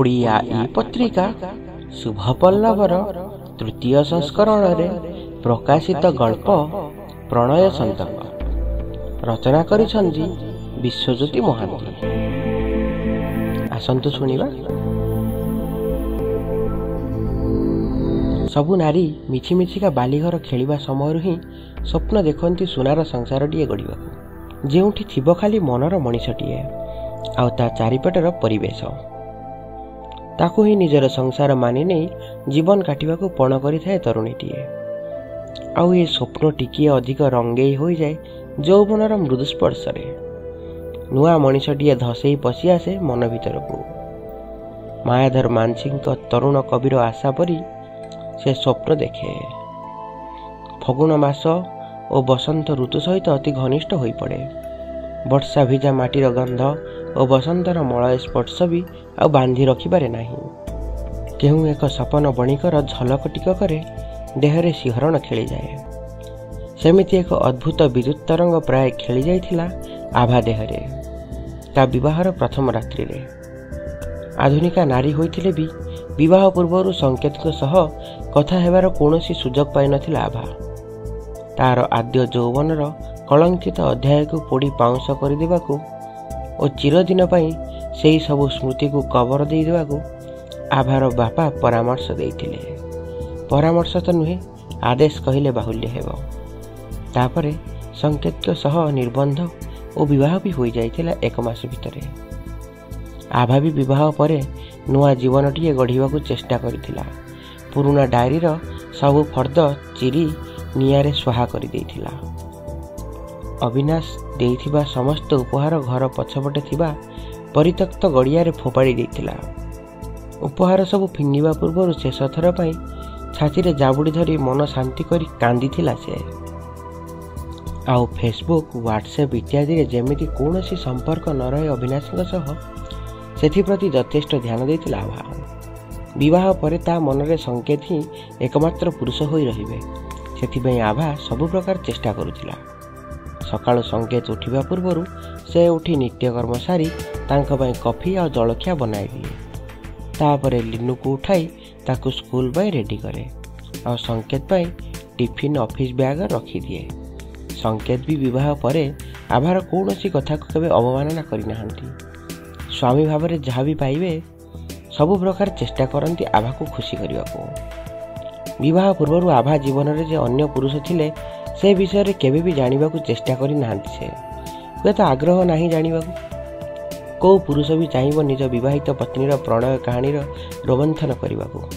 ओडिया ई पत्रिका शुभपल्लवर तृतीय संस्करण रे प्रकाशित गल्प प्रणय संतक रचना करिछन्ति विश्वज्योति महांती। आसंतु सुनिबा। सबु नारी मिछि मिछिका बालीघर खेलिबा समयरु ही स्वप्न देखन्ति सुनार संसारटीए गढ़िबाकु, जेउठी थिबो खाली मनर मनिषटीए आउ ता चारिपटर परिवेश, ताकू ही निजर संसार मानि नहीं जीवन काटिबाकू पण करिथाए तरुणीटीए। आउ ये स्वप्न टिकिए अधिक रंगेई हो जाए यौवनर मृदु स्पर्शरे। नुआ मनिषटीए धसई पशि आसे मन भितरकू। मायाधर मानसिंह तरुण कविर आशा परी से स्वप्न देखे। फगुण मास और बसंत ऋतु सहित अति घनिष्ठ हो पड़े। वर्षा भिजा माटीर गंध और बसंतर मलय स्पर्श भी आ बांधि रखिबारे नाही। केहू एक सपन बणिकर झलक टिककरे देहरे शिहरण खेली जाए। सेमिति एक अद्भुत विद्युत तरंग प्राय खेली जाइथिला आभा देहरे ता विवाहर प्रथम रात्रि रे। आधुनिका नारी होइथिले भी विवाह पूर्व संकेतक सह कथा हेबार कौनसी सुजोग पाई नथिला आभा। तार आद्य यौवनर कलंकित अध्याय को पोड़ी पाउंस कर देबाकू और चिरदिन पाई सेही सबु स्मृति को कवर दे देबाकू आभार बापा परामर्श देइथिले। परामर्श तो नुहे, आदेश कहिले बाहुल्य हेबो। तापरे संकेतक सह निर्बंध और विवाह भी हो जाइथिला एक मास भितरे। आभा भी विवाह परे नुआ जीवनटीए गढ़िबाकू चेष्टा करिथिला। पुराना डायरीर सबु फर्द चिरी नियारे स्वाहा करि देइथिला। अविनाश देइथिबा समस्त उपहार घर पछपटे थिबा परित्यक्त गड़ियारे फोपाड़ी देइथिला। उपहार सबु फिंगिबा पूर्व शेष थर पाई छातीरे जाबुड़ी धरी मन शांति करी कांदिथिला से। आउ फेसबुक व्हाट्सएप इत्यादि रे जेमिति कौनसी संपर्क न रहे अविनाशଙ୍କ सह सेथिप्रति यथेष्ट ध्यान देइथिला आभा। विवाह परे ता मनरे संकेत ही एकमात्र पुरुष होई रहिबे, सेथिबें आभा सबु प्रकार चेष्टा करुथिला। सकाळ संकेत उठिबा पूर्वरु से उठी नित्यकर्म सारी तांका पई कॉफी और जलखिया बनाई दिए। तापरे लिनू को उठाई ताकू स्कूल पई रेडी करे और संकेत पई टिफिन ऑफिस बैग रखी दिए। संकेत भी विवाह परे आभार कौनसी कथा को केबे अवमानना करि नाहंती। स्वामी भाव में जहाँ भी पाइबे सबु प्रकार चेष्टा करती आभा को खुशी करने को। विवाह पूर्व आभा जीवन में जे अन्य पुरुष थिले से विषय रे केबे भी जानिबा को चेष्टा करि नाहंती। से हुए तो आग्रह नहीं जानिबा को। को पुरुष भी चाहिए निज विवाहित पत्नीर प्रणय कहानीर रोमंथन करने को।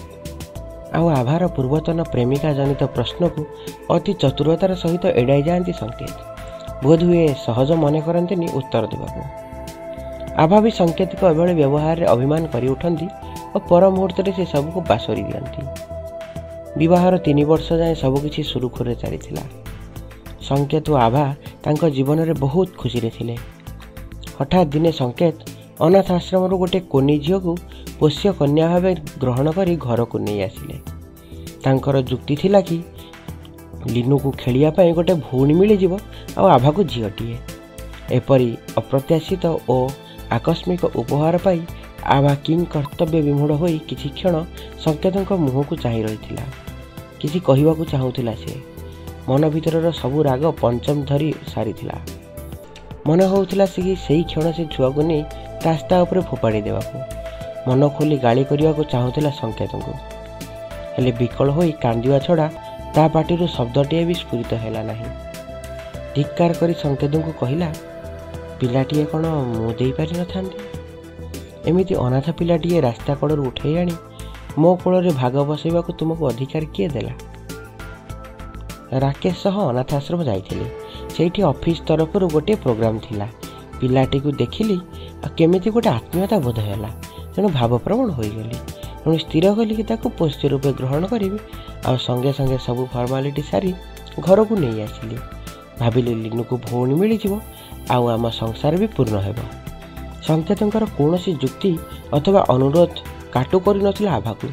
आउ आभार पूर्वतन प्रेमिका जनित प्रश्न को अति चतुरतार सहित एड़ाई जाती संकेत। बोध हुए सहज मन करते उत्तर देवाको। आभा भी संकेत को एभली व्यवहार अभिमान करी उठंती और पर मुहूर्त से सबको पासरी दियंती। विवाहर 3 वर्ष जाए सबकि सुरुखुरे चलीथिला। संकेत और आभा तांको जीवन में बहुत खुशी रे थिले। हठात दिने संकेत अनाथ आश्रम गोटे कोनी झील को पोष्य कन्या भाव ग्रहण करी घर को नहीं आसिले। तांकर जुक्ति थिला कि लिनू को खेलिया पाई गोटे भौणी मिल जिवो आ आभा को झीलटीए। एपरी अप्रत्याशित और आकस्मिक उपहार पाई आभा किंग कर्तव्य विमूढ़ होई किछि क्षण संकेतक मुह को चाहि रहिथिला। किछि कहिबाकू चाहूथिला से। मन भितरर सबु राग पंचम धरी सारिथिला। मन होउथिला से सेही क्षण से छुआ को नहीं रास्ता उपरे फोपाड़ी देवाकू। मन खोली गाली करिवाकू चाहूथिला संकेतक। हेले विकल होई कांदिवा छड़ा ता पाटिरु शब्दटिए भी स्फुरित हैला नाही। धिक्कार करी संकेतक कहिला, पिलाटीए कौन मु दे पारि नथांती। एमिति अनाथ पिलाटीए रास्ता कड़र उठे आनी मो कोल भाग बसैबा को तुमको अधिकार किए देला। राकेश सह अनाथ आश्रम जाइथिले। सेठी ऑफिस तरफ गोटे प्रोग्राम थिला। पिलाटी को देखिली केमिति गोटे आत्मीयता बोध हैला। तेणु भावप्रवण हो गली। तेणु स्थिर कली कि ताको पोष्य रूपे ग्रहण करी आ संगे संगे सबू फॉर्मालिटी सारी घर को नहीं आसिली। भाविली लिनू को भौणी मिल जिवो आउ आम संसार भी पूर्ण हेब। संकेतकर कौनसी जुक्ति अथवा अनुरोध काटु कर नथिला आभा को।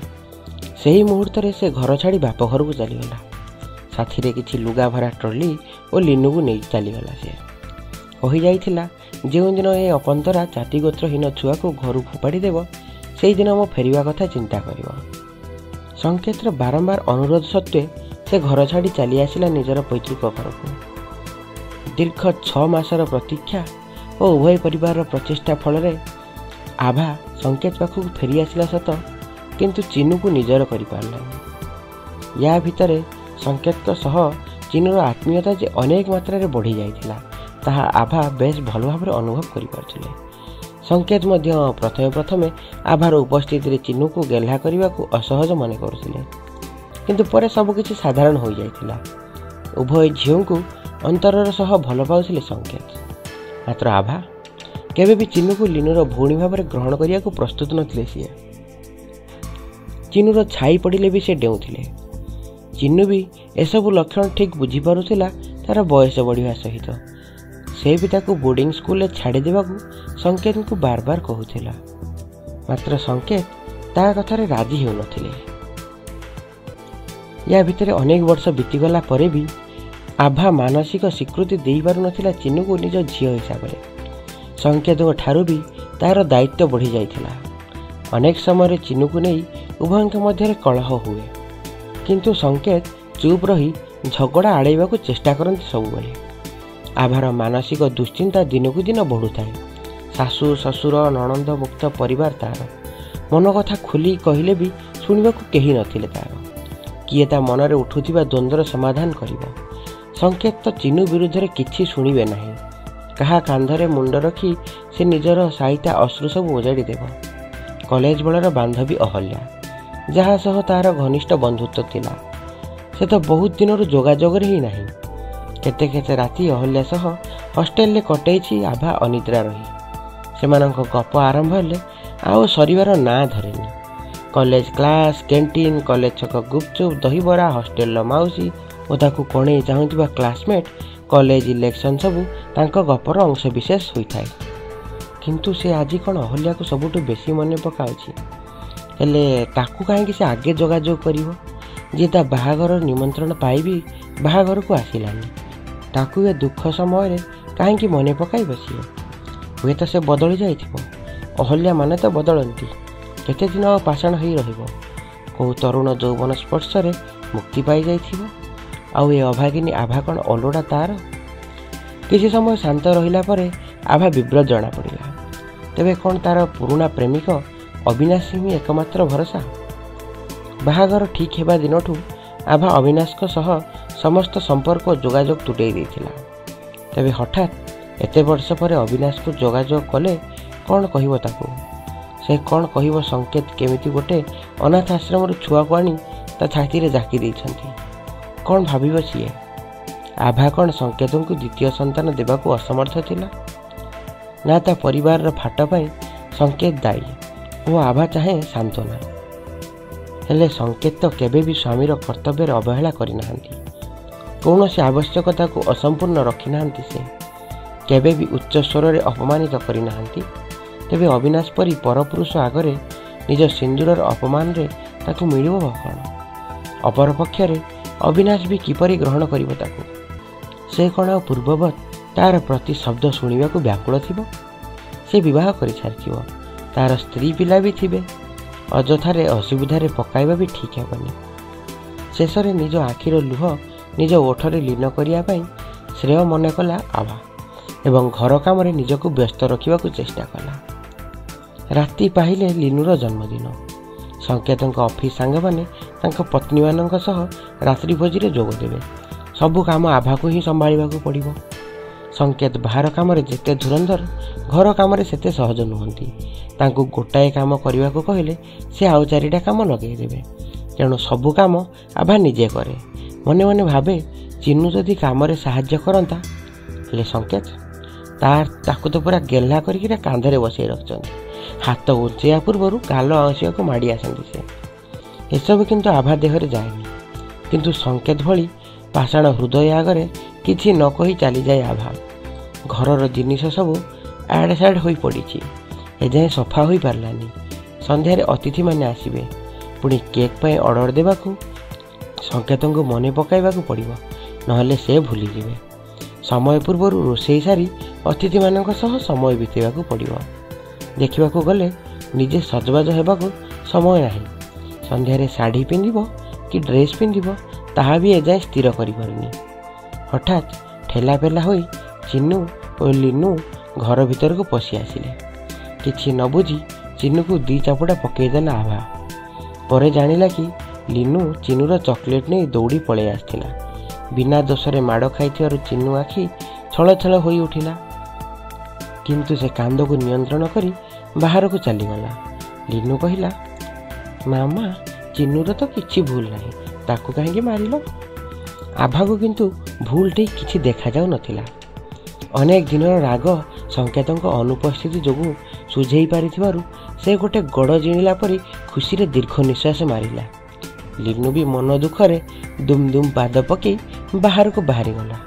सही मुहूर्त से घर छाड़ी बाप घर को चलीगला। साथी रे किछि लुगा भरा ट्रली और लिनू को नहीं चलीगला। से कही जाइथिला जो दिन ए अपंतरा जाति गोत्रहीन छुआ को घर फोपाड़ी देव ସେଇଦିନ ମୋ ଫେରିବା କଥା ଚିନ୍ତା କରିବ। ସଂକେତର ବାରମ୍ବାର ଅନୁରୋଧ ସତ୍ତ୍ୱେ ସେ ଘର ଛାଡ଼ି ଚାଲି ଆସିଲା ନିଜର ପୈତୃକ ଘରକୁ। ଦୀର୍ଘ 6 ମାସର ପ୍ରତୀକ୍ଷା ଓ ଉଭୟ ପରିବାରର ପ୍ରଚେଷ୍ଟା ଫଳରେ ଆଭା ସଂକେତ ପାଖକୁ ଫେରି ଆସିଲା ସତ, କିନ୍ତୁ ଚିନୁକୁ ନିଜର କରିପାରିଲାନି। ୟା ଭିତରେ ସଂକେତଙ୍କ ସହ ଚିନୁର ଆତ୍ମୀୟତା ଯେ ଅନେକ ମାତ୍ରାରେ ବଢ଼ି ଯାଇଥିଲା ତାହା ଆଭା ବେଶ ଭଲ ଭାବରେ ଅନୁଭବ କରିପାରୁଥିଲେ। ସଂକେତ ମଧ୍ୟ ପ୍ରଥମେ ଆଭାର ଉପସ୍ଥିତିରେ ଚିନୁକୁ ଗେହ୍ଲା କରିବାକୁ ଅସହଜ ମନେ କରୁଥିଲେ, କିନ୍ତୁ ପରେ ସବୁକିଛି ସାଧାରଣ ହୋଇଯାଇଥିଲା। ଉଭୟ ଝିଅଙ୍କୁ ଅନ୍ତରର ସହ ଭଲ ପାଉଥିଲେ ସଂକେତ। ମାତ୍ର ଆଭା କେବେ ବି ଚିନୁକୁ ଲିନୁର ଭଉଣୀ ଭାବରେ ଗ୍ରହଣ କରିବାକୁ ପ୍ରସ୍ତୁତ ନଥିଲେ। ସିଏ ଚିନୁର ଛାଇ ପଡ଼ିଲେ ବି ସେ ଡେଉଁଥିଲେ। ଚିନୁ ବି ଏସବୁ ଲକ୍ଷଣ ଠିକ୍ ବୁଝିପାରୁଥିଲା ତାର ବୟସ ବଢ଼ିବା ସହିତ। ସେ ବି ତାକୁ ବୋର୍ଡିଂ ସ୍କୁଲରେ ଛାଡ଼ି ଦେବାକୁ ସଂକେତଙ୍କୁ ବାରବାର କହୁଥିଲା, ମାତ୍ର ସଂକେତ ତା କଥାରେ ରାଜି ହେଉନଥିଲେ। ୟା ଭିତରେ ଅନେକ ବର୍ଷ ବିତିଗଲା ପରେ ବି ଆଭା ମାନସିକ ସ୍ୱୀକୃତି ଦେଇପାରୁନଥିଲା ଚିନୁକୁ ନିଜ ଝିଅ ହିସାବରେ। ସଂକେତଙ୍କ ଠାରୁ ବି ତାର ଦାୟିତ୍ୱ ବଢ଼ି ଯାଇଥିଲା। ଅନେକ ସମୟରେ ଚିନୁକୁ ନେଇ ଉଭୟଙ୍କ ମଧ୍ୟରେ କଳହ ହୁଏ, କିନ୍ତୁ ସଂକେତ ଚୁପ୍ ରହି ଝଗଡ଼ା ଆଡ଼େଇବାକୁ ଚେଷ୍ଟା କରନ୍ତି ସବୁବେଳେ। ଆଭାର ମାନସିକ ଦୁଶ୍ଚିନ୍ତା ଦିନକୁ ଦିନ ବଢ଼ୁଥାଏ। ଶାଶୁ ଶ୍ୱଶୁର ନଣନ୍ଦ ମୁକ୍ତ ପରିବାର ତାର। ମନ କଥା ଖୋଲି କହିଲେ ବି ଶୁଣିବାକୁ କେହି ନଥିଲେ ତାର। କିଏ ତା ମନରେ ଉଠୁଥିବା ଦ୍ୱନ୍ଦ୍ୱର ସମାଧାନ କରିବ? ସଂକେତ ତ ଚିନୁ ବିରୁଦ୍ଧରେ କିଛି ଶୁଣିବେ ନାହିଁ। କାହା କାନ୍ଧରେ ମୁଣ୍ଡ ରଖି ସେ ନିଜର ସାଇତା ଅଶ୍ରୁ ସବୁ ଓଜାଡ଼ି ଦେବ। କଲେଜ ବେଳର ବାନ୍ଧବୀ ଅହଲ୍ୟା, ଯାହା ସହ ତାହାର ଘନିଷ୍ଠ ବନ୍ଧୁତ୍ୱ ଥିଲା, ସେ ତ ବହୁତ ଦିନରୁ ଯୋଗାଯୋଗରେ ହିଁ ନାହିଁ। କେତେ କେତେ ରାତି ଅହଲ୍ୟା ସହ ହଷ୍ଟେଲରେ କଟେଇଛି ଆଭା ଅନିଦ୍ରା ରହି। ସେମାନଙ୍କ ଗପ ଆରମ୍ଭ ହେଲେ ଆଉ ସରିବାର ନାଁ ଧରେନି। କଲେଜ କ୍ଲାସ୍, କ୍ୟାଣ୍ଟିନ୍, କଲେଜ ଛକ ଗୁପଚୁପ୍, ଦହିବରା, ହଷ୍ଟେଲର ମାଉସୀ ଓ ତାକୁ କଣେଇ ଚାହୁଁଥିବା କ୍ଲାସମେଟ୍, କଲେଜ ଇଲେକ୍ସନ୍ ସବୁ ତାଙ୍କ ଗପର ଅଂଶବିଶେଷ ହୋଇଥାଏ। କିନ୍ତୁ ସେ ଆଜି କ'ଣ ଅହଲ୍ୟାକୁ ସବୁଠୁ ବେଶୀ ମନେ ପକାଉଛି? ହେଲେ ତାକୁ କାହିଁକି ସେ ଆଗେ ଯୋଗାଯୋଗ କରିବ? ଯିଏ ତା ବାହାଘରର ନିମନ୍ତ୍ରଣ ପାଇବି ବାହାଘରକୁ ଆସିଲାନି, ତାକୁ ଏ ଦୁଃଖ ସମୟରେ କାହିଁକି ମନେ ପକାଇବ ସିଏ? ହୁଏତ ସେ ବଦଳି ଯାଇଥିବ। ଅହଲ୍ୟା ମାନେ ତ ବଦଳନ୍ତି। କେତେ ଦିନ ଆଉ ପାଷାଣ ହୋଇ ରହିବ? କେଉଁ ତରୁଣ ଯୌବନ ସ୍ପର୍ଶରେ ମୁକ୍ତି ପାଇଯାଇଥିବ। ଆଉ ଏ ଅଭାଗିନୀ ଆଭା କ'ଣ ଅଲୋଡ଼ା ତାର? କିଛି ସମୟ ଶାନ୍ତ ରହିଲା ପରେ ଆଭା ବିବ୍ରତ ଜଣାପଡ଼ିଲା। ତେବେ କ'ଣ ତାର ପୁରୁଣା ପ୍ରେମିକ ଅବିନାଶ ହିଁ ଏକମାତ୍ର ଭରସା? ବାହାଘର ଠିକ୍ ହେବା ଦିନଠୁ ଆଭା ଅବିନାଶଙ୍କ ସହ ସମସ୍ତ ସମ୍ପର୍କ ଓ ଯୋଗାଯୋଗ ତୁଟେଇ ଦେଇଥିଲା। ତେବେ ହଠାତ୍ ଏତେ ବର୍ଷ ପରେ ଅବିନାଶକୁ ଯୋଗାଯୋଗ କଲେ କ'ଣ କହିବ ତାକୁ? ସେ କ'ଣ କହିବ ସଂକେତ କେମିତି ଗୋଟେ ଅନାଥ ଆଶ୍ରମରୁ ଛୁଆକୁ ଆଣି ତା ଛାତିରେ ଜାକି ଦେଇଛନ୍ତି? କ'ଣ ଭାବିବ ସିଏ? ଆଭା କ'ଣ ସଂକେତଙ୍କୁ ଦ୍ୱିତୀୟ ସନ୍ତାନ ଦେବାକୁ ଅସମର୍ଥ ଥିଲା? ନା ତା ପରିବାରର ଫାଟ ପାଇଁ ସଂକେତ ଦାୟୀ ଓ ଆଭା ଚାହେଁ ସାନ୍ତ୍ୱନା? ହେଲେ ସଂକେତ ତ କେବେ ବି ସ୍ୱାମୀର କର୍ତ୍ତବ୍ୟରେ ଅବହେଳା କରିନାହାନ୍ତି। କୌଣସି ଆବଶ୍ୟକତାକୁ ଅସମ୍ପୂର୍ଣ୍ଣ ରଖିନାହାନ୍ତି। ସେ କେବେ ବି ଉଚ୍ଚ ସ୍ୱରରେ ଅପମାନିତ କରିନାହାନ୍ତି। ତେବେ ଅବିନାଶ ପରି ପରପୁରୁଷ ଆଗରେ ନିଜ ସିନ୍ଦୁରର ଅପମାନରେ ତାକୁ ମିଳିବ କ'ଣ? ଅପରପକ୍ଷରେ ଅବିନାଶ ବି କିପରି ଗ୍ରହଣ କରିବ ତାକୁ? ସେ କ'ଣ ଆଉ ପୂର୍ବବତ୍ ତାର ପ୍ରତି ଶବ୍ଦ ଶୁଣିବାକୁ ବ୍ୟାକୁଳ ଥିବ? ସେ ବିବାହ କରିସାରିଥିବ, ତାର ସ୍ତ୍ରୀ ପିଲା ବି ଥିବେ। ଅଯଥାରେ ଅସୁବିଧାରେ ପକାଇବା ବି ଠିକ୍ ହେବନି। ଶେଷରେ ନିଜ ଆଖିର ଲୁହ ନିଜ ଓଠରେ ଲୀନ କରିବା ପାଇଁ ଶ୍ରେୟ ମନେ କଲା ଆଭା ଏବଂ ଘର କାମରେ ନିଜକୁ ବ୍ୟସ୍ତ ରଖିବାକୁ ଚେଷ୍ଟା କଲା। ରାତି ପାହିଲେ ଲିନୁର ଜନ୍ମଦିନ। ସଂକେତଙ୍କ ଅଫିସ୍ ସାଙ୍ଗମାନେ ତାଙ୍କ ପତ୍ନୀମାନଙ୍କ ସହ ରାତ୍ରି ଭୋଜିରେ ଯୋଗ ଦେବେ। ସବୁ କାମ ଆଭାକୁ ହିଁ ସମ୍ଭାଳିବାକୁ ପଡ଼ିବ। ସଂକେତ ବାହାର କାମରେ ଯେତେ ଧୁରନ୍ଧର, ଘର କାମରେ ସେତେ ସହଜ ନୁହନ୍ତି। ତାଙ୍କୁ ଗୋଟାଏ କାମ କରିବାକୁ କହିଲେ ସେ ଆଉ 4ଟା କାମ ଲଗାଇ ଦେବେ। ତେଣୁ ସବୁ କାମ ଆଭା ନିଜେ କରେ। ମନେ ମନେ ଭାବେ, ଚିନୁ ଯଦି କାମରେ ସାହାଯ୍ୟ କରନ୍ତା। ହେଲେ ସଂକେତ ତାକୁ ତ ପୁରା ଗେହ୍ଲା କରିକି କାନ୍ଧରେ ବସାଇ ରଖିଛନ୍ତି। ହାତ ଉଞ୍ଚେଇବା ପୂର୍ବରୁ ଗାଲ ଆଉଁସିବାକୁ ମାଡ଼ି ଆସନ୍ତି ସେ। ଏସବୁ କିନ୍ତୁ ଆଭା ଦେହରେ ଯାଏନି। କିନ୍ତୁ ସଂକେତ ଭଳି ପାଷାଣ ହୃଦୟ ଆଗରେ କିଛି ନ କହି ଚାଲିଯାଏ ଆଭା। ଘରର ଜିନିଷ ସବୁ ଆଡ଼େ ସାଡ଼େ ହୋଇ ପଡ଼ିଛି, ଏଯାଏଁ ସଫା ହୋଇପାରିଲାନି। ସନ୍ଧ୍ୟାରେ ଅତିଥିମାନେ ଆସିବେ, ପୁଣି କେକ୍ ପାଇଁ ଅର୍ଡ଼ର ଦେବାକୁ ସଂକେତଙ୍କୁ ମନେ ପକାଇବାକୁ ପଡ଼ିବ, ନହେଲେ ସେ ଭୁଲିଯିବେ। ସମୟ ପୂର୍ବରୁ ରୋଷେଇ ସାରି ଅତିଥିମାନଙ୍କ ସହ ସମୟ ବିତେଇବାକୁ ପଡ଼ିବ। ଦେଖିବାକୁ ଗଲେ ନିଜେ ସଜବାଜ ହେବାକୁ ସମୟ ନାହିଁ। ସନ୍ଧ୍ୟାରେ ଶାଢ଼ୀ ପିନ୍ଧିବ କି ଡ୍ରେସ୍ ପିନ୍ଧିବ ତାହା ବି ଏଯାଏଁ ସ୍ଥିର କରିପାରୁନି। ହଠାତ୍ ଠେଲାପେଲା ହୋଇ ଚିନୁ ଓ ଲିନୁ ଘର ଭିତରକୁ ପଶି ଆସିଲେ। କିଛି ନ ବୁଝି ଚିନୁକୁ 2 ଚାପୁଡ଼ା ପକାଇଦେଲା ଆଭା। ପରେ ଜାଣିଲା କି ଲିନୁ ଚିନୁର ଚକୋଲେଟ୍ ନେଇ ଦୌଡ଼ି ପଳାଇ ଆସିଥିଲା। ବିନା ଦୋଷରେ ମାଡ଼ ଖାଇଥିବାରୁ ଚିନୁ ଆଖି ଛଳ ଛଳ ହୋଇ ଉଠିଲା। କିନ୍ତୁ ସେ କାନ୍ଦକୁ ନିୟନ୍ତ୍ରଣ କରି ବାହାରକୁ ଚାଲିଗଲା। ଲିନୁ କହିଲା, ମାମା ଚିନୁର ତ କିଛି ଭୁଲ ନାହିଁ, ତାକୁ କାହିଁକି ମାରିଲ? ଆଭାକୁ କିନ୍ତୁ ଭୁଲ ଠିକ୍ କିଛି ଦେଖାଯାଉନଥିଲା। ଅନେକ ଦିନର ରାଗ ସଂକେତଙ୍କ ଅନୁପସ୍ଥିତି ଯୋଗୁଁ ସୁଝେଇ ପାରିଥିବାରୁ ସେ ଗୋଟେ ଗୋଡ଼ ଜିଣିଲା ପରି ଖୁସିରେ ଦୀର୍ଘ ନିଶ୍ୱାସ ମାରିଲା। ଲିନୁ ବି ମନ ଦୁଃଖରେ ଦୁମ୍ ଦୁମ୍ ପାଦ ପକାଇ ବାହାରକୁ ବାହାରିଗଲା।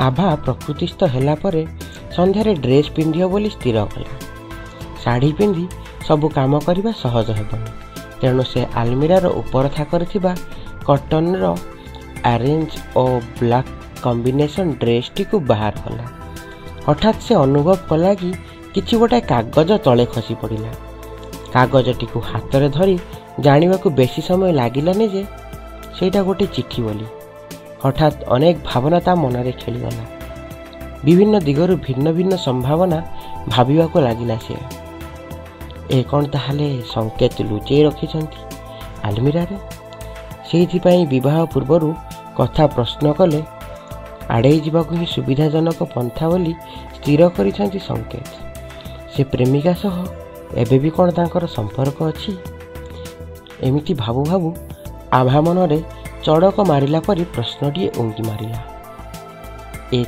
ଆଭା ପ୍ରକୃତିସ୍ଥ ହେଲା ପରେ ସନ୍ଧ୍ୟାରେ ଡ୍ରେସ୍ ପିନ୍ଧିବ ବୋଲି ସ୍ଥିର କଲା। ଶାଢ଼ୀ ପିନ୍ଧି ସବୁ କାମ କରିବା ସହଜ ହେବନି, ତେଣୁ ସେ ଆଲମିରାର ଉପର ଥାକରେ ଥିବା କଟନର ଅରେଞ୍ଜ ଓ ବ୍ଲାକ୍ କମ୍ବିନେସନ୍ ଡ୍ରେସ୍ଟିକୁ ବାହାର କଲା। ହଠାତ୍ ସେ ଅନୁଭବ କଲା କି କିଛି ଗୋଟାଏ କାଗଜ ତଳେ ଖସି ପଡ଼ିଲା। କାଗଜଟିକୁ ହାତରେ ଧରି ଜାଣିବାକୁ ବେଶୀ ସମୟ ଲାଗିଲାନି ଯେ ସେଇଟା ଗୋଟେ ଚିଠି ବୋଲି। ହଠାତ୍ ଅନେକ ଭାବନା ତା ମନରେ ଖେଳିଗଲା। ବିଭିନ୍ନ ଦିଗରୁ ଭିନ୍ନ ଭିନ୍ନ ସମ୍ଭାବନା ଭାବିବାକୁ ଲାଗିଲା ସେ। ଏ କ'ଣ ତାହେଲେ ସଂକେତ ଲୁଚେଇ ରଖିଛନ୍ତି ଆଲମିରାରେ? ସେଇଥିପାଇଁ ବିବାହ ପୂର୍ବରୁ କଥା ପ୍ରଶ୍ନ କଲେ ଆଡ଼େଇ ଯିବାକୁ ହିଁ ସୁବିଧାଜନକ ପନ୍ଥା ବୋଲି ସ୍ଥିର କରିଛନ୍ତି ସଂକେତ। ସେ ପ୍ରେମିକା ସହ ଏବେ ବି କ'ଣ ତାଙ୍କର ସମ୍ପର୍କ ଅଛି? ଏମିତି ଭାବୁ ଭାବୁ ଆଭା ମନରେ ଚଡ଼କ ମାରିଲା ପରି ପ୍ରଶ୍ନଟିଏ ଉଙ୍କି ମାରିଲା। ଏ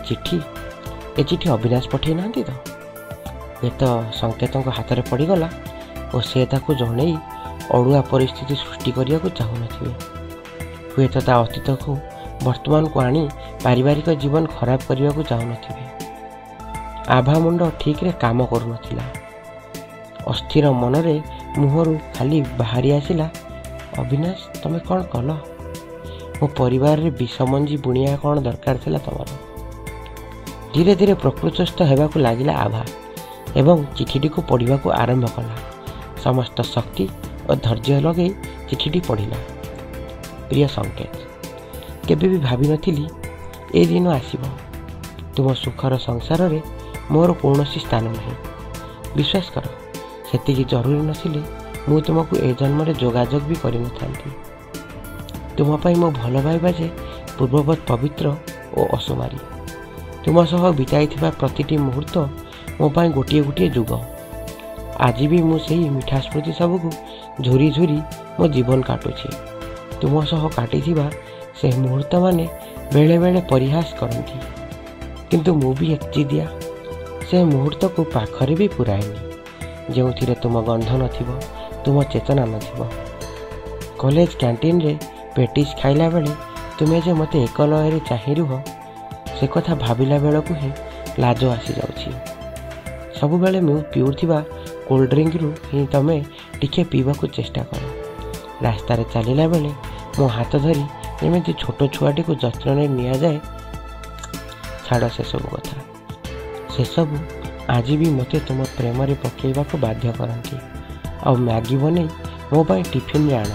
ଚିଠି ଅବିନାଶ ପଠାଇ ନାହାନ୍ତି ତ? ଏ ତ ସଂକେତଙ୍କ ହାତରେ ପଡ଼ିଗଲା ଓ ସେ ତାକୁ ଜଣେଇ ଅଡ଼ୁଆ ପରିସ୍ଥିତି ସୃଷ୍ଟି କରିବାକୁ ଚାହୁଁନଥିବେ। ହୁଏତ ତା ଅତୀତକୁ ବର୍ତ୍ତମାନକୁ ଆଣି ପାରିବାରିକ ଜୀବନ ଖରାପ କରିବାକୁ ଚାହୁଁନଥିବେ। ଆଭା ମୁଣ୍ଡ ଠିକ୍ରେ କାମ କରୁନଥିଲା। ଅସ୍ଥିର ମନରେ ମୁହଁରୁ ଖାଲି ବାହାରି ଆସିଲା, ଅବିନାଶ ତମେ କ'ଣ କଲ? ମୋ ପରିବାରରେ ବିଷମଞ୍ଜି ବୁଣିବା କ'ଣ ଦରକାର ଥିଲା ତମର? ଧୀରେ ଧୀରେ ପ୍ରକୃତିସ୍ଥ ହେବାକୁ ଲାଗିଲା ଆଭା ଏବଂ ଚିଠିଟିକୁ ପଢ଼ିବାକୁ ଆରମ୍ଭ କଲା। ସମସ୍ତ ଶକ୍ତି ଓ ଧୈର୍ଯ୍ୟ ଲଗାଇ ଚିଠିଟି ପଢ଼ିଲା। ପ୍ରିୟ ସଂକେତ, କେବେ ବି ଭାବିନଥିଲି ଏ ଦିନ ଆସିବ। ତୁମ ସୁଖର ସଂସାରରେ ମୋର କୌଣସି ସ୍ଥାନ ନାହିଁ। ବିଶ୍ୱାସ କର, ସେତିକି ଜରୁରୀ ନଥିଲେ ମୁଁ ତୁମକୁ ଏ ଜନ୍ମରେ ଯୋଗାଯୋଗ ବି କରିନଥାନ୍ତି। ତୁମ ପାଇଁ ମୋ ଭଲ ପାଇବା ଯେ ପୂର୍ବବତ୍ ପବିତ୍ର ଓ ଅସୁମାରୀ। ତୁମ ସହ ବିତାଇଥିବା ପ୍ରତିଟି ମୁହୂର୍ତ୍ତ ମୋ ପାଇଁ ଗୋଟିଏ ଗୋଟିଏ ଯୁଗ। ଆଜି ବି ମୁଁ ସେହି ମିଠା ସ୍ମୃତି ସବୁକୁ ଝୁରି ଝୁରି ମୋ ଜୀବନ କାଟୁଛି। ତୁମ ସହ କାଟିଥିବା ସେ ମୁହୂର୍ତ୍ତମାନେ ବେଳେ ବେଳେ ପରିହାସ କରନ୍ତି, କିନ୍ତୁ ମୁଁ ବି ଏକଜିଦିଆ ସେ ମୁହୂର୍ତ୍ତକୁ ପାଖରେ ବି ପୁରାଏନି, ଯେଉଁଥିରେ ତୁମ ଗନ୍ଧ ନଥିବ, ତୁମ ଚେତନା ନଥିବ। କଲେଜ କ୍ୟାଣ୍ଟିନ୍ରେ ପେଟିସ୍ ଖାଇଲା ବେଳେ ତୁମେ ଯେ ମୋତେ ଏକଲୟରେ ଚାହିଁ ରୁହ, ସେ କଥା ଭାବିଲା ବେଳକୁ ହିଁ ଲାଜ ଆସିଯାଉଛି। ସବୁବେଳେ ମୁଁ ପିଉଥିବା କୋଲ୍ଡ ଡ୍ରିଙ୍କରୁ ହିଁ ତମେ ଟିକେ ପିଇବାକୁ ଚେଷ୍ଟା କର। ରାସ୍ତାରେ ଚାଲିଲା ବେଳେ ମୋ ହାତ ଧରି ଯେମିତି ଛୋଟ ଛୁଆଟିକୁ ଯତ୍ନରେ ନିଆଯାଏ। ଛାଡ଼ ସେସବୁ କଥା। ସେସବୁ ଆଜି ବି ମୋତେ ତୁମ ପ୍ରେମରେ ପକାଇବାକୁ ବାଧ୍ୟ କରନ୍ତି। ଆଉ ମ୍ୟାଗି ବନେଇ ମୋ ପାଇଁ ଟିଫିନ୍ରେ ଆଣ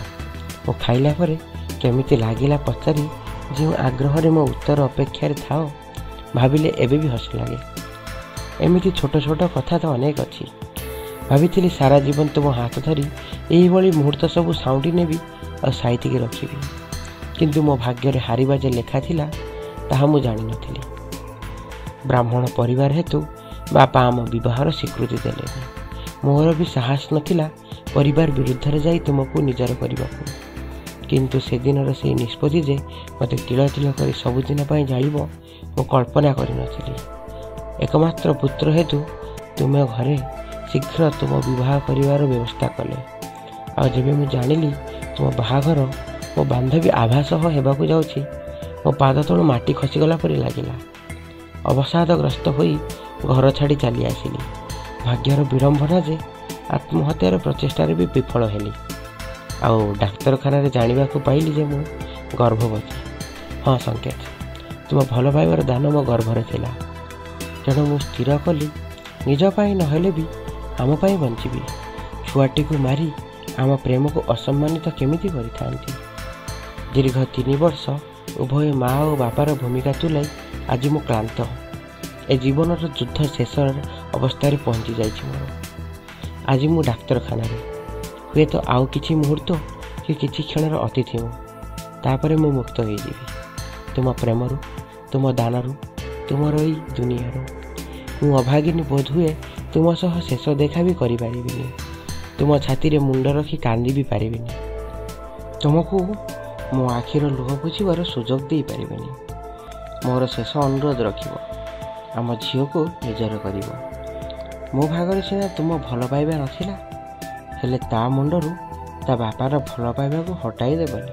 ଓ ଖାଇଲା ପରେ କେମିତି ଲାଗିଲା ପଚାରି ଯେଉଁ ଆଗ୍ରହରେ ମୋ ଉତ୍ତର ଅପେକ୍ଷାରେ ଥାଅ, ଭାବିଲେ ଏବେ ବି ହସ ଲାଗେ। ଏମିତି ଛୋଟ ଛୋଟ କଥା ତ ଅନେକ ଅଛି। ଭାବିଥିଲି ସାରା ଜୀବନ ତୁମ ହାତ ଧରି ଏହିଭଳି ମୁହୂର୍ତ୍ତ ସବୁ ସାଉଁଟି ନେବି ଆଉ ସାଇତିକି ରଖିବି, କିନ୍ତୁ ମୋ ଭାଗ୍ୟରେ ହାରିବା ଯେ ଲେଖା ଥିଲା ତାହା ମୁଁ ଜାଣିନଥିଲି। ବ୍ରାହ୍ମଣ ପରିବାର ହେତୁ ବାପା ଆମ ବିବାହର ସ୍ୱୀକୃତି ଦେଲେନି। ମୋର ବି ସାହସ ନଥିଲା ପରିବାର ବିରୁଦ୍ଧରେ ଯାଇ ତୁମକୁ ନିଜର କରିବାକୁ, କିନ୍ତୁ ସେଦିନର ସେହି ନିଷ୍ପତ୍ତି ଯେ ମୋତେ ତିଳ ତିଳ କରି ସବୁଦିନ ପାଇଁ ଜାଳିବ ମୁଁ କଳ୍ପନା କରିନଥିଲି। ଏକମାତ୍ର ପୁତ୍ର ହେତୁ ତୁମେ ଘରେ ଶୀଘ୍ର ତୁମ ବିବାହ କରିବାର ବ୍ୟବସ୍ଥା କଲେ। ଆଉ ଯେବେ ମୁଁ ଜାଣିଲି ତୁମ ବାହାଘର ମୋ ବାନ୍ଧବୀ ଆଭା ସହ ହେବାକୁ ଯାଉଛି, ମୋ ପାଦ ତଳୁ ମାଟି ଖସିଗଲା ପରି ଲାଗିଲା। ଅବସାଦଗ୍ରସ୍ତ ହୋଇ ଘର ଛାଡ଼ି ଚାଲି ଆସିଲି। ଭାଗ୍ୟର ବିଡ଼ମ୍ବନା ଯେ ଆତ୍ମହତ୍ୟାର ପ୍ରଚେଷ୍ଟାରେ ବି ବିଫଳ ହେଲି। ଆଉ ଡାକ୍ତରଖାନାରେ ଜାଣିବାକୁ ପାଇଲି ଯେ ମୁଁ ଗର୍ଭବତୀ। ହଁ ସଂକେତ, ତୁମ ଭଲ ପାଇବାର ଦାନ ମୋ ଗର୍ଭରେ ଥିଲା। ତେଣୁ ମୁଁ ସ୍ଥିର କଲି ନିଜ ପାଇଁ ନହେଲେ ବି ଆମ ପାଇଁ ବଞ୍ଚିବି। ଛୁଆଟିକୁ ମାରି ଆମ ପ୍ରେମକୁ ଅସମ୍ମାନିତ କେମିତି କରିଥାନ୍ତି। ଦୀର୍ଘ 3 ବର୍ଷ ଉଭୟ ମା ଓ ବାପାର ଭୂମିକା ତୁଲାଇ ଆଜି ମୁଁ କ୍ଳାନ୍ତ। ଏ ଜୀବନର ଯୁଦ୍ଧ ଶେଷ ଅବସ୍ଥାରେ ପହଞ୍ଚି ଯାଇଛି ମୋର। ଆଜି ମୁଁ ଡାକ୍ତରଖାନାରେ। ହୁଏତ ଆଉ କିଛି ମୁହୂର୍ତ୍ତ କି କିଛି କ୍ଷଣର ଅତିଥି ମୁଁ। ତାପରେ ମୁଁ ମୁକ୍ତ ହୋଇଯିବି ତୁମ ପ୍ରେମରୁ, ତୁମ ଦାନରୁ, ତୁମର ଏଇ ଦୁନିଆରୁ। ମୁଁ ଅଭାଗିନୀ ବୋଧହୁଏ ତୁମ ସହ ଶେଷ ଦେଖା ବି କରିପାରିବିନି। ତୁମ ଛାତିରେ ମୁଣ୍ଡ ରଖି କାନ୍ଦି ବି ପାରିବିନି। ତୁମକୁ ମୋ ଆଖିର ଲୁହ ବୁଝିବାର ସୁଯୋଗ ଦେଇପାରିବିନି। ମୋର ଶେଷ ଅନୁରୋଧ ରଖିବ, ଆମ ଝିଅକୁ ନିଜର କରିବ। ମୋ ଭାଗରେ ସିନା ତୁମ ଭଲ ପାଇବା ନଥିଲା, ହେଲେ ତା ମୁଣ୍ଡରୁ ତା ବାପାର ଭଲ ପାଇବାକୁ ହଟାଇ ଦେବନି।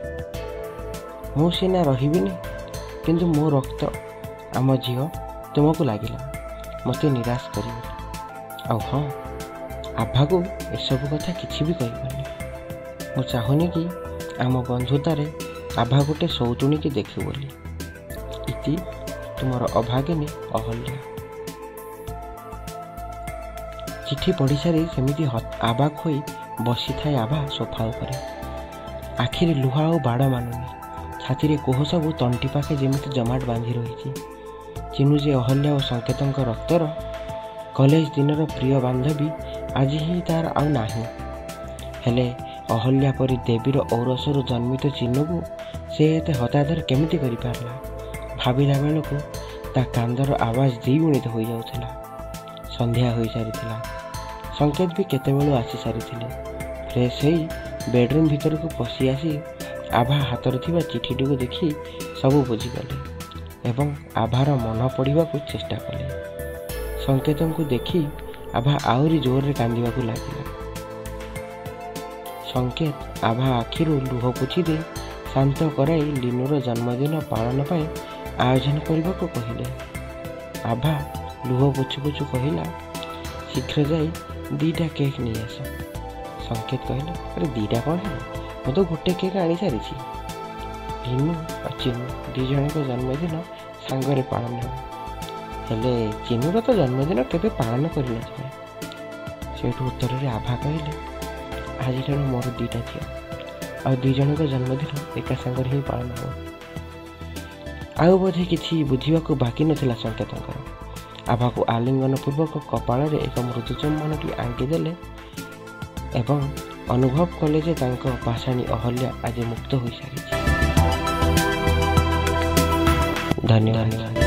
ମୁଁ ସିନା ରହିବିନି, କିନ୍ତୁ ମୋ ରକ୍ତ, ଆମ ଝିଅ ତୁମକୁ ଲାଗିଲା, ମୋତେ ନିରାଶ କରିବ। ଆଉ ହଁ, ଆଭାକୁ ଏସବୁ କଥା କିଛି ବି କହିବନି। ମୁଁ ଚାହୁଁନି କି ଆମ ବନ୍ଧୁତାରେ ଆଭା ଗୋଟେ ସୌତୁଣୀକି ଦେଖୁ ବୋଲି। ଇତି ତୁମର ଅଭାଗିନୀ ଅହଲ୍ୟା। ଚିଠି ପଢ଼ିସାରି ସେମିତି ଆବାକ୍ ହୋଇ ବସିଥାଏ ଆଭା ସୋଫା ଉପରେ। ଆଖିରେ ଲୁହ ଆଉ ବାଡ଼ ମାନୁନି। ଛାତିରେ କୋହ ସବୁ ତଣ୍ଟି ପାଖେ ଯେମିତି ଜମାଟ ବାନ୍ଧି ରହିଛି। ଚିନୁ ଯେ ଅହଲ୍ୟା ଓ ସଙ୍କେତଙ୍କ ରକ୍ତର, କଲେଜ ଦିନର ପ୍ରିୟ ବାନ୍ଧବୀ ଆଜି ହିଁ ତାର ଆଉ ନାହିଁ। ହେଲେ ଅହଲ୍ୟା ପରି ଦେବୀର ଔରସରୁ ଜନ୍ମିତ ଚିନୁକୁ ସେ ଏତେ ହତାଦର କେମିତି କରିପାରିଲା? ଭାବିଲା ବେଳକୁ ତା କାନ୍ଦର ଆବାଜ ଦ୍ୱିଗୁଣିତ ହୋଇଯାଉଥିଲା। ସନ୍ଧ୍ୟା ହୋଇସାରିଥିଲା। ସଙ୍କେତ ବି କେତେବେଳୁ ଆସିସାରିଥିଲେ। ଫ୍ରେଶ୍ ହେଇ ବେଡ଼ରୁମ୍ ଭିତରକୁ ପଶି ଆସି ଆଭା ହାତରେ ଥିବା ଚିଠିଟିକୁ ଦେଖି ସବୁ ବୁଝିଗଲେ ଏବଂ ଆଭାର ମନ ପଡ଼ିବାକୁ ଚେଷ୍ଟା କଲେ। ସଙ୍କେତଙ୍କୁ ଦେଖି ଆଭା ଆହୁରି ଜୋରରେ କାନ୍ଦିବାକୁ ଲାଗିଲା। ସଙ୍କେତ ଆଭା ଆଖିରୁ ଲୁହ ପୋଛି ଦେଇ ଶାନ୍ତ କରାଇ ଲିନୁର ଜନ୍ମଦିନ ପାଳନ ପାଇଁ ଆୟୋଜନ କରିବାକୁ କହିଲେ। ଆଭା ଲୁହ ପୋଛୁ ପୋଛୁ କହିଲା, ଶୀଘ୍ର ଯାଇ 2ଟା କେକ୍ ନେଇ ଆସ। ସଙ୍କେତ କହିଲା, ଆରେ 2ଟା କ'ଣ ହେବ, ମୁଁ ତ ଗୋଟେ କେକ୍ ଆଣି ସାରିଛି। ଲିନୁ ଆଉ ଚିନୁ 2 ଜଣଙ୍କ ଜନ୍ମଦିନ ସାଙ୍ଗରେ ପାଳନ ହେବ। ହେଲେ ଚିନୁର ତ ଜନ୍ମଦିନ କେବେ ପାଳନ କରିନଥାଏ। ସେଇଠୁ ଉତ୍ତରରେ ଆଭା କହିଲେ, ଆଜିଠାରୁ ମୋର 2ଟା ଝିଅ, ଆଉ 2 ଜଣଙ୍କ ଜନ୍ମଦିନ ଏକା ସାଙ୍ଗରେ ହିଁ ପାଳନ ହେବ। ଆଉ ବୋଧେ କିଛି ବୁଝିବାକୁ ବାକି ନଥିଲା ସଙ୍କେତଙ୍କର। ଆଭାକୁ ଆଲିଙ୍ଗନ ପୂର୍ବକ କପାଳରେ ଏକ ମୃଦୁ ଚୁମ୍ବନଟି ଆଙ୍କିଦେଲେ ଏବଂ ଅନୁଭବ କଲେ ଯେ ତାଙ୍କ ପାଷାଣୀ ଅହଲ୍ୟା ଆଜି ମୁକ୍ତ ହୋଇସାରିଛି। ଧନ୍ୟବାଦ।